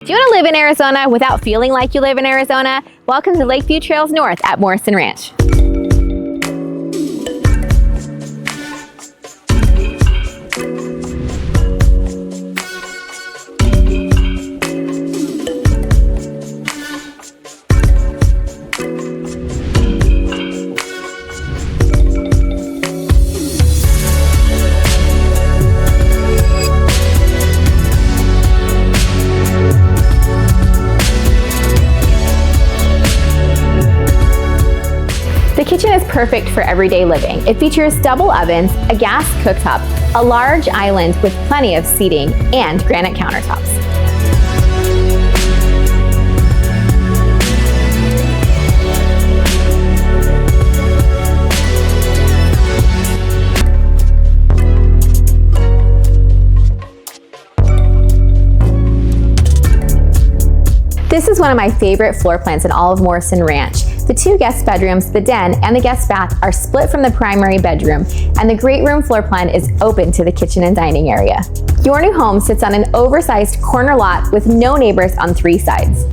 Do you want to live in Arizona without feeling like you live in Arizona? Welcome to Lakeview Trails North at Morrison Ranch. The kitchen is perfect for everyday living. It features double ovens, a gas cooktop, a large island with plenty of seating, and granite countertops. This is one of my favorite floor plans in all of Morrison Ranch. The two guest bedrooms, the den, and the guest bath are split from the primary bedroom, and the great room floor plan is open to the kitchen and dining area. Your new home sits on an oversized corner lot with no neighbors on 3 sides.